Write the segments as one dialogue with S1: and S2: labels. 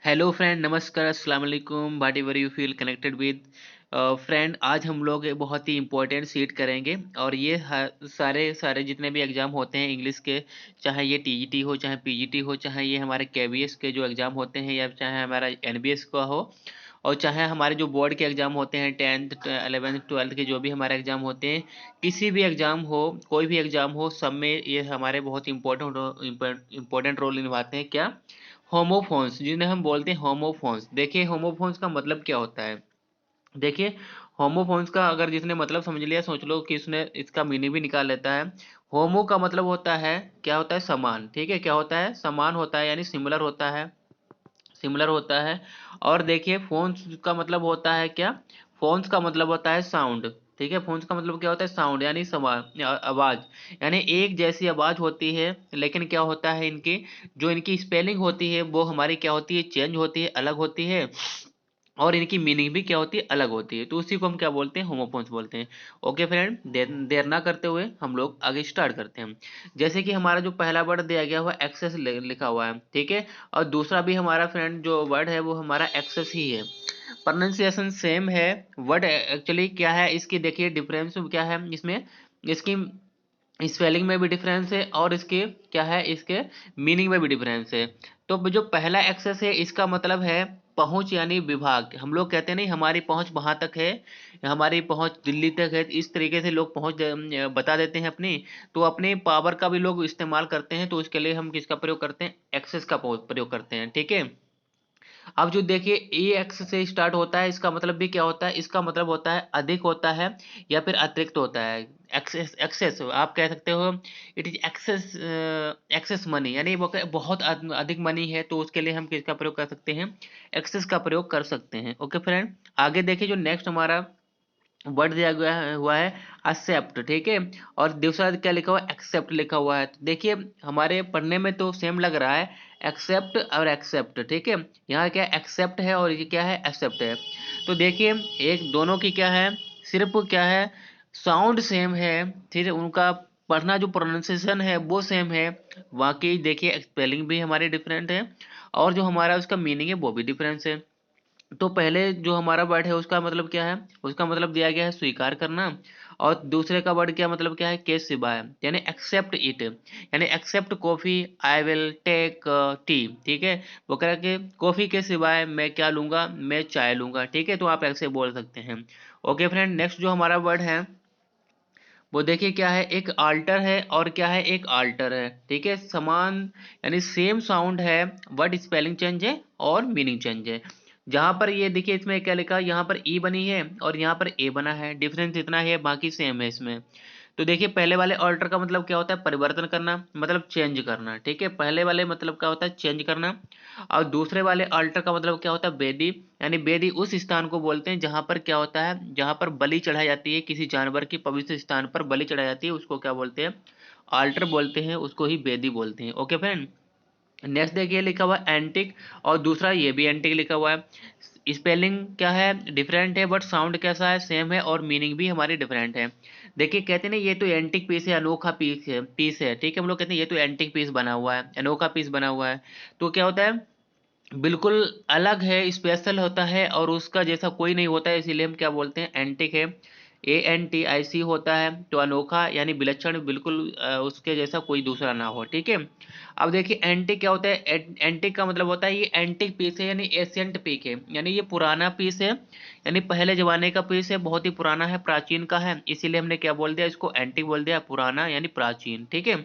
S1: Hello friend, नमस्कार, अस्सलाम वालेकुम। What ever you feel connected with. Friend, आज हम लोग एक बहुत ही इंपॉर्टेंट सीट करेंगे और ये सारे सारे जितने भी एग्ज़ाम होते हैं इंग्लिश के, चाहे ये टीईटी हो, चाहे पीजीटी हो, चाहे ये हमारे केवीएस के जो एग्ज़ाम होते हैं, या चाहे हमारा एनबीएस का हो, और चाहे हमारे जो बोर्ड के एग्ज़ाम होते हैं 10th 11th 12th के जो भी हमारे एग्ज़ाम होते हैं, किसी भी एग्ज़ाम हो, कोई भी एग्ज़ाम हो, सब में ये हमारे बहुत इंपॉर्टेंट रोल निभाते हैं। क्या? होमोफोन्स, जिन्हें हम बोलते हैं होमोफोन्स। देखिए होमोफोन्स का मतलब क्या होता है। देखिए होमोफोन्स का अगर जिसने मतलब समझ लिया, सोच लो कि उसने इसका मीनिंग भी निकाल लेता है। होमो का मतलब होता है, क्या होता है, समान। ठीक है, क्या होता है, समान होता है, यानी सिमिलर होता है, सिमिलर होता है। और देखिए फोन्स का मतलब होता है क्या, फोन्स का मतलब होता है साउंड। ठीक है, फोन्स का मतलब क्या होता है, साउंड, यानी समान आवाज, यानी एक जैसी आवाज होती है। लेकिन क्या होता है, इनकी जो इनकी स्पेलिंग होती है वो हमारी क्या होती है, चेंज होती है, अलग होती है। और इनकी मीनिंग भी क्या होती है, अलग होती है। तो उसी को हम क्या बोलते हैं, होमोफोन्स बोलते हैं। ओके फ्रेंड, देर देर ना करते हुए हम लोग आगे स्टार्ट करते हैं। जैसे कि हमारा जो पहला वर्ड दिया गया हुआ एक्सेस लिखा हुआ है, ठीक है। और दूसरा भी हमारा फ्रेंड जो वर्ड है वो हमारा एक्सेस ही है। प्रोनाउंसिएशन सेम है। वर्ड एक्चुअली क्या है, इसकी देखिए डिफरेंस क्या है इसमें। इसकी स्पेलिंग में भी डिफरेंस है और इसके क्या है, इसके मीनिंग में भी डिफरेंस है। तो जो पहला एक्सेस है, इसका मतलब है पहुंच, यानी विभाग। हम लोग कहते हैं नहीं, हमारी पहुंच वहां तक है, हमारी पहुंच दिल्ली तक है, इस तरीके से लोग पहुंच बता देते हैं अपनी। तो अपने पावर का भी लोग इस्तेमाल करते हैं, तो उसके लिए हम किसका प्रयोग करते हैं, एक्सेस का प्रयोग करते हैं। ठीक है। अब जो देखिए ए एक्स से स्टार्ट होता है, इसका मतलब भी क्या होता है, इसका मतलब होता है अधिक होता है या फिर अतिरिक्त होता है। एक्सेस, एक्सेस आप कह सकते हो, it is excess, excess money, यानी वो बहुत अधिक मनी है, तो उसके लिए हम किसका प्रयोग कर सकते हैं, एक्सेस का प्रयोग कर सकते हैं। ओके फ्रेंड, आगे देखिए जो नेक्स्ट हमारा वर्ड दिया गया हुआ है एक्सेप्ट। ठीक है। और दूसरा क्या लिखा हुआ है, एक्सेप्ट लिखा हुआ है। तो देखिए हमारे पढ़ने में तो सेम लग रहा है, एक्सेप्ट और एक्सेप्ट। ठीक है। यहाँ क्या एक्सेप्ट है और ये क्या है, एक्सेप्ट है। तो देखिए एक दोनों की क्या है, सिर्फ क्या है, साउंड सेम है, फिर उनका पढ़ना जो प्रोनाउंसिएशन है वो सेम है। बाकी देखिए स्पेलिंग भी हमारे डिफरेंट है, और जो हमारा उसका मीनिंग है वो भी डिफरेंस है। तो पहले जो हमारा वर्ड है उसका मतलब क्या है, उसका मतलब दिया गया है स्वीकार करना। और दूसरे का वर्ड क्या मतलब क्या है, के सिवाय, यानी एक्सेप्ट इट, यानी except coffee, I will take tea. ठीक है। वो कह रहा है कि कॉफी के सिवाय मैं क्या लूंगा, मैं चाय लूंगा। ठीक है, तो आप ऐसे बोल सकते हैं। ओके फ्रेंड, नेक्स्ट जो हमारा वर्ड है वो देखिए क्या है, एक आल्टर है और क्या है, एक आल्टर है। ठीक है, समान यानी सेम साउंड है, वर्ड स्पेलिंग चेंज है और मीनिंग चेंज है। जहां पर ये देखिए इसमें क्या लिखा, यहाँ पर ई बनी है और यहाँ पर ए बना है, डिफरेंस इतना है, बाकी सेम है इसमें। तो देखिए पहले वाले ऑल्टर का मतलब क्या होता है, परिवर्तन करना, मतलब चेंज करना। ठीक है, पहले वाले मतलब क्या होता है, चेंज करना। और दूसरे वाले ऑल्टर का मतलब क्या होता है, बेदी, यानी बेदी उस स्थान को बोलते हैं जहां पर क्या होता है, जहां पर बलि चढ़ाई जाती है, किसी जानवर की पवित्र स्थान पर बलि चढ़ाई जाती है, उसको क्या बोलते हैं, ऑल्टर बोलते हैं, उसको ही बेदी बोलते हैं। ओके फ्रेंड, नेक्स्ट देखिए लिखा हुआ है एंटिक, और दूसरा ये भी एंटिक लिखा हुआ है। स्पेलिंग क्या है, डिफरेंट है, बट साउंड कैसा है, सेम है, और मीनिंग भी हमारी डिफरेंट है। देखिए कहते हैं ना, ये तो एंटिक पीस है, अनोखा पीस है। ठीक है, हम लोग कहते हैं ये तो एंटिक पीस बना हुआ है, अनोखा पीस बना हुआ है। तो क्या होता है, बिल्कुल अलग है, स्पेशल होता है, और उसका जैसा कोई नहीं होता है, इसीलिए हम क्या बोलते हैं, एंटिक है। ANTIC होता है, तो अनोखा यानी विलक्षण, बिल्कुल उसके जैसा कोई दूसरा ना हो। ठीक है। अब देखिए एंटिक क्या होता है, एंटिक का मतलब होता है ये एंटिक पीस है, यानी एशियंट पीक है, यानी ये पुराना पीस है, यानी पहले जमाने का पीस है, बहुत ही पुराना है, प्राचीन का है, इसीलिए हमने क्या बोल दिया, इसको एंटिक बोल दिया, पुराना यानी प्राचीन। ठीक है।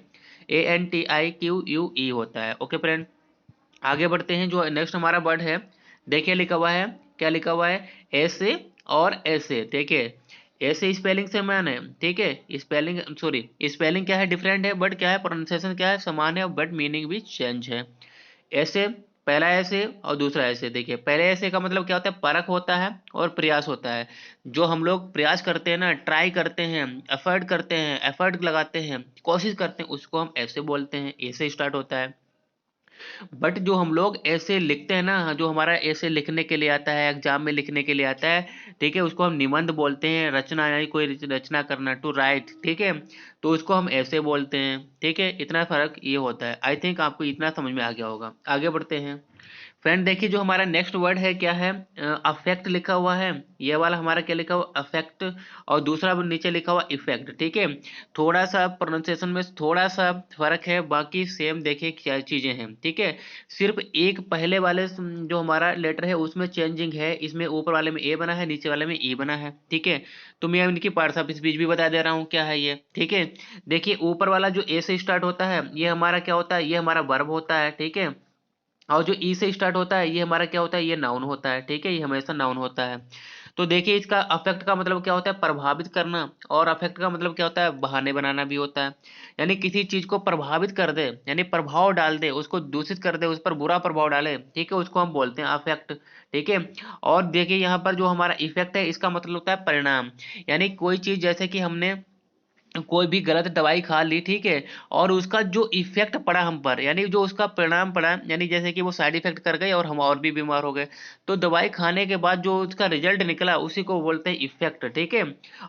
S1: ANTIQUE होता है। ओके फ्रेंड, आगे बढ़ते हैं। जो नेक्स्ट हमारा वर्ड है, देखिए लिखा हुआ है, क्या लिखा हुआ है, ऐसे और ऐसे। देखिए ऐसे स्पेलिंग से मैन है। ठीक है, स्पेलिंग सॉरी, स्पेलिंग क्या है, डिफरेंट है, बट क्या है, प्रोनाउंसिएशन क्या है, समान है, बट मीनिंग भी चेंज है। ऐसे, पहला ऐसे और दूसरा ऐसे। देखिए पहले ऐसे का मतलब क्या होता है, परख होता है और प्रयास होता है। जो हम लोग प्रयास करते हैं ना, ट्राई करते हैं, एफर्ट करते हैं, एफर्ट लगाते हैं, कोशिश करते हैं, उसको हम ऐसे बोलते हैं, ऐसे स्टार्ट होता है। बट जो हम लोग ऐसे लिखते हैं ना, जो हमारा ऐसे लिखने के लिए आता है, एग्जाम में लिखने के लिए आता है, ठीक है, उसको हम निबंध बोलते हैं, रचना यानी कोई रचना करना, टू राइट। ठीक है, तो उसको हम ऐसे बोलते हैं। ठीक है, इतना फर्क ये होता है। आई थिंक आपको इतना समझ में आ गया होगा। आगे बढ़ते हैं। फ्रेंड देखिए जो हमारा नेक्स्ट वर्ड है क्या है, अफेक्ट लिखा हुआ है, ये वाला हमारा क्या लिखा हुआ अफेक्ट, और दूसरा नीचे लिखा हुआ इफेक्ट। ठीक है, थोड़ा सा प्रोनाउंसिएशन में थोड़ा सा फर्क है, बाकी सेम देखिए क्या चीजें हैं। ठीक है, सिर्फ एक पहले वाले जो हमारा लेटर है उसमें चेंजिंग है, इसमें ऊपर वाले में ए बना है, नीचे वाले में ई बना है। ठीक है, तो मैं इनकी पार्ट्स ऑफ स्पीच भी बता दे रहा हूँ क्या है ये। ठीक है, देखिए ऊपर वाला जो ए से स्टार्ट होता है ये हमारा क्या होता है, ये हमारा वर्ब होता है। ठीक है, और जो ई से स्टार्ट होता है ये हमारा क्या होता है, ये नाउन होता है। ठीक है, ये हमेशा नाउन होता है। तो देखिए इसका अफेक्ट का मतलब क्या होता है, प्रभावित करना, और अफेक्ट का मतलब क्या होता है, बहाने बनाना भी होता है। यानी किसी चीज को प्रभावित कर दे, यानी प्रभाव डाल दे, उसको दूषित कर दे, उस पर बुरा प्रभाव डाले। ठीक है, उसको हम बोलते हैं अफेक्ट। ठीक है, और देखिए यहाँ पर जो हमारा इफेक्ट है इसका मतलब होता है परिणाम। यानी कोई चीज जैसे कि हमने कोई भी गलत दवाई खा ली, ठीक है, और उसका जो इफेक्ट पड़ा हम पर, यानी जो उसका परिणाम पड़ा, यानी जैसे कि वो साइड इफेक्ट कर गए और हम और भी बीमार हो गए, तो दवाई खाने के बाद जो उसका रिजल्ट निकला उसी को बोलते हैं इफेक्ट। ठीक है,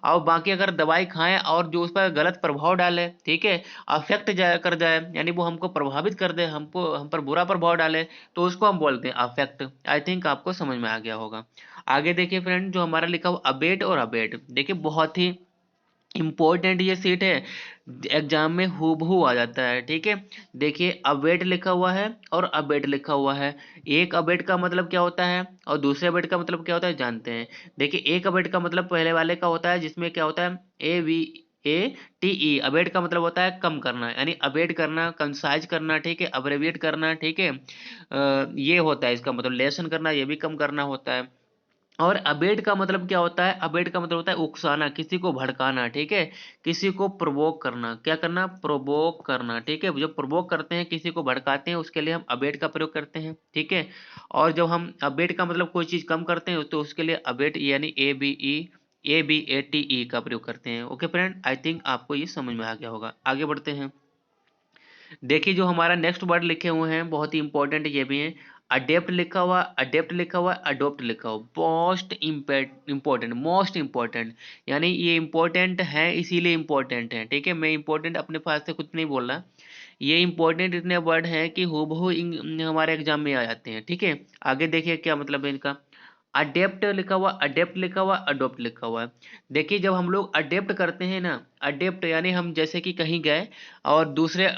S1: और बाकी अगर दवाई खाएं और जो उस पर गलत प्रभाव डाले, ठीक है, अफेक्ट जाए कर जाए, यानी वो हमको प्रभावित कर दे, हमको हम पर बुरा प्रभाव डाले, तो उसको हम बोलते हैं अफेक्ट। आई थिंक आपको समझ में आ गया होगा। आगे देखिए फ्रेंड जो हमारा लिखा हुआ अबेट और अबेट, देखिए बहुत ही इम्पोर्टेंट ये सीट है, एग्जाम में हूबहू आ जाता है। ठीक है, देखिए अवेट लिखा हुआ है और अबेट लिखा हुआ है। एक अबेट का मतलब क्या होता है और दूसरे अबेट का मतलब क्या होता है जानते हैं। देखिए एक अबेट का मतलब पहले वाले का होता है जिसमें क्या होता है AVATE, अबेट का मतलब होता है कम करना, यानी अबेट करना, कंसाइज करना। ठीक है, अब्रेविएट करना। ठीक है, ये होता है इसका मतलब, लेसन करना ये भी कम करना होता है। और अबेट का मतलब क्या होता है, अबेट का मतलब होता है उकसाना, किसी को भड़काना। ठीक है, किसी को प्रोवोक करना, क्या करना, प्रोवोक करना। ठीक है, जो प्रोवोक करते हैं, किसी को भड़काते हैं, उसके लिए हम अबेट का प्रयोग करते हैं। ठीक है, और जब हम अबेट का मतलब कोई चीज कम करते हैं तो उसके लिए अबेट यानी ABATE का प्रयोग करते हैं। ओके फ्रेंड, आई थिंक आपको ये समझ में आ गया होगा। आगे बढ़ते हैं। देखिए जो हमारा नेक्स्ट वर्ड लिखे हुए हैं बहुत ही इंपॉर्टेंट ये भी है, अडेप्ट लिखा हुआ, अडेप्ट लिखा हुआ, अडोप्ट लिखा हुआ, मोस्ट इम्पोर्टेंट, मोस्ट इम्पोर्टेंट, यानी ये इम्पोर्टेंट है इसीलिए इम्पोर्टेंट है। ठीक है, मैं इम्पोर्टेंट अपने पास से कुछ नहीं बोल रहा, ये इम्पोर्टेंट इतने वर्ड हैं कि हूबहू हमारे एग्जाम में आ जाते हैं। ठीक है, आगे देखिए क्या मतलब है इनका। अडेप्ट लिखा हुआ, अडेप्ट लिखा हुआ, अडोप्ट लिखा हुआ है। देखिए जब हम लोग अडेप्ट करते हैं ना, अडेप्ट यानी हम जैसे कि कहीं गए और दूसरे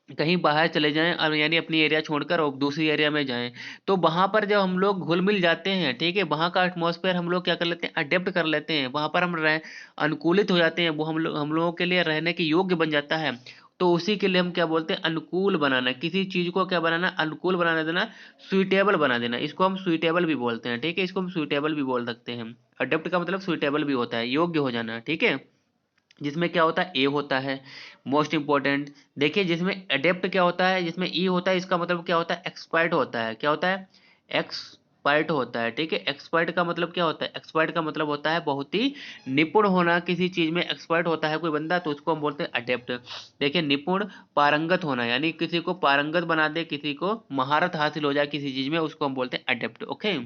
S1: कहीं बाहर चले जाएं और यानी अपनी एरिया छोड़कर और दूसरी एरिया में जाएं, तो वहां पर जब हम लोग घुल मिल जाते हैं, ठीक है, वहां का एटमॉस्फेयर हम लोग क्या कर लेते हैं, अडेप्ट कर लेते हैं, वहां पर हम रह अनुकूलित हो जाते हैं, वो हम लोगों के लिए रहने के योग्य बन जाता है। तो उसी के लिए हम क्या बोलते हैं, अनुकूल बनाना, किसी चीज को क्या बनाना, अनुकूल बना देना, सुइटेबल बना देना, इसको हम सुइटेबल भी बोलते हैं। ठीक है, इसको हम सुइटेबल भी बोल सकते हैं। अडेप्ट का मतलब सुइटेबल भी होता है, योग्य हो जाना। ठीक है, जिसमें क्या होता है, ए होता है, मोस्ट इंपॉर्टेंट। देखिए जिसमें अडेप्ट क्या होता है, जिसमें ई होता है, इसका मतलब क्या होता है, एक्सपर्ट होता है। क्या होता है, एक्सपर्ट होता है। ठीक है, एक्सपर्ट का मतलब क्या होता है, एक्सपर्ट का मतलब होता है बहुत ही निपुण होना, किसी चीज में एक्सपर्ट होता है कोई बंदा तो उसको हम बोलते हैं अडेप्ट। देखिए निपुण, पारंगत होना, यानी किसी को पारंगत बना दे, किसी को महारत हासिल हो जाए किसी चीज में, उसको हम बोलते हैं अडेप्ट। ओके,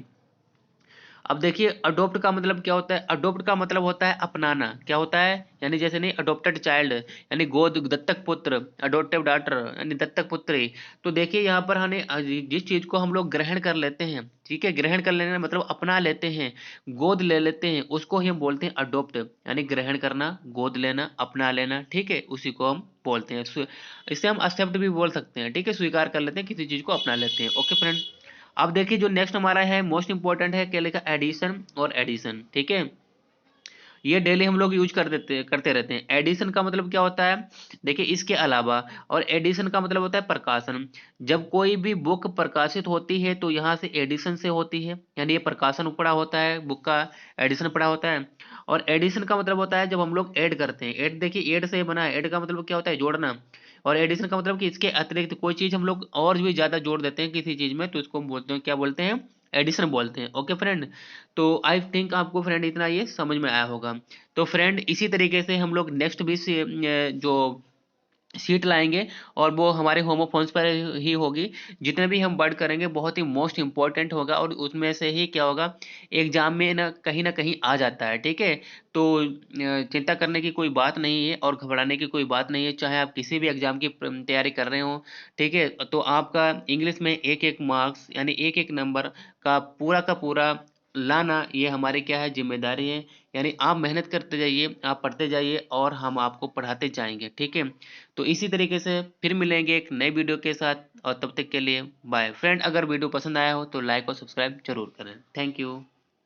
S1: अब देखिए अडोप्ट का मतलब क्या होता है, अडोप्ट का मतलब होता है अपनाना। क्या होता है, यानी जैसे नहीं अडोप्टेड चाइल्ड, यानी गोद दत्तक पुत्र, अडोप्टिव डॉटर यानी दत्तक पुत्री। तो देखिए यहाँ पर हमें जिस चीज को हम लोग ग्रहण कर लेते हैं, ठीक है, ग्रहण कर लेना मतलब अपना लेते हैं, गोद ले लेते हैं, उसको ही हम बोलते हैं अडोप्ट, यानी ग्रहण करना, गोद लेना, अपना लेना। ठीक है, उसी को हम बोलते हैं। इसे हम एक्सेप्ट भी बोल सकते हैं। ठीक है, स्वीकार कर लेते हैं, किसी चीज को अपना लेते हैं। ओके फ्रेंड, अब देखिए जो नेक्स्ट हमारा है मोस्ट इंपॉर्टेंट है, क्या लिखा, एडिशन और एडिशन। ठीक है, ये डेली हम लोग यूज करते रहते हैं। एडिशन का मतलब क्या होता है, देखिए इसके अलावा, और एडिशन का मतलब होता है प्रकाशन। जब कोई भी बुक प्रकाशित होती है तो यहाँ से एडिशन से होती है, यानी ये प्रकाशन पड़ा होता है, बुक का एडिशन पड़ा होता है। और एडिशन का मतलब होता है जब हम लोग ऐड करते हैं, ऐड देखिए ऐड से बना है, ऐड का मतलब क्या होता है, जोड़ना। और एडिशन का मतलब कि इसके अतिरिक्त कोई चीज हम लोग और भी ज्यादा जोड़ देते हैं किसी चीज में, तो इसको हम बोलते हैं, क्या बोलते हैं, एडिशन बोलते हैं। ओके फ्रेंड, तो आई थिंक आपको फ्रेंड इतना ये समझ में आया होगा। तो फ्रेंड इसी तरीके से हम लोग नेक्स्ट भी से जो सीट लाएंगे और वो हमारे होमोफोन्स पर ही होगी। जितने भी हम वर्ड करेंगे बहुत ही मोस्ट इम्पोर्टेंट होगा और उसमें से ही क्या होगा, एग्जाम में ना कहीं आ जाता है। ठीक है, तो चिंता करने की कोई बात नहीं है और घबराने की कोई बात नहीं है, चाहे आप किसी भी एग्जाम की तैयारी कर रहे हो। ठीक है, तो आपका इंग्लिश में एक एक मार्क्स यानी एक एक नंबर का पूरा लाना ये हमारी क्या है, जिम्मेदारी है। यानी आप मेहनत करते जाइए, आप पढ़ते जाइए और हम आपको पढ़ाते जाएंगे। ठीक है, तो इसी तरीके से फिर मिलेंगे एक नई वीडियो के साथ, और तब तक के लिए बाय फ्रेंड। अगर वीडियो पसंद आया हो तो लाइक और सब्सक्राइब जरूर करें। Thank you.